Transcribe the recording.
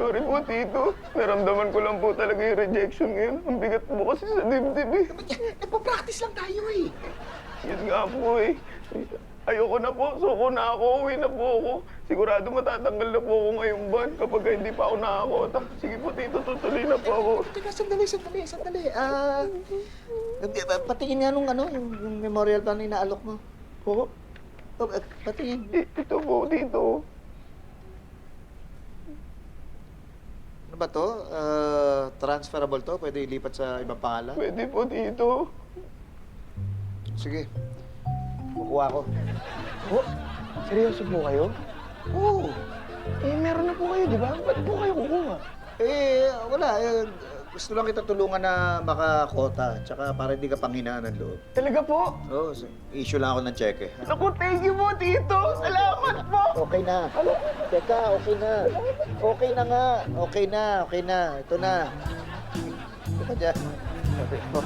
Sorry po, Tito. Naramdaman ko lang po talaga yung rejection ngayon. Ang bigat po kasi sa dibdib eh. Nagpa-practice lang tayo eh. Yun nga po eh. Ayoko na po. Suko na ako. Uwi na po ako. Sigurado matatanggal na po ako ngayong buwan kapag hindi pa ako nakakota. Sige po, Tito. Tutuloy na po ako. Teka, sandali. Patingin nga nung yung memorial plan na inaalok mo. Po? Patingin. Ito po, Tito. Ano ba to? Transferable to? Pwede ilipat sa ibang pangalan? Pwede po, Tito. Sige. Kukuha ko. Po? Seryoso po kayo? Oo. Eh, meron na po kayo, di ba? Ba't po kayo kukuha? Wala. Gusto lang kita tulungan na makakota. Tsaka para hindi ka panghinaan ng loob. Talaga po? Oo, issue lang ako ng cheque. Naku, thank you po, Tito. Salamat po. Okay na. Teka, okay na. Okay na nga. Okay na. Ito na. Teka dyan. Sabi ko.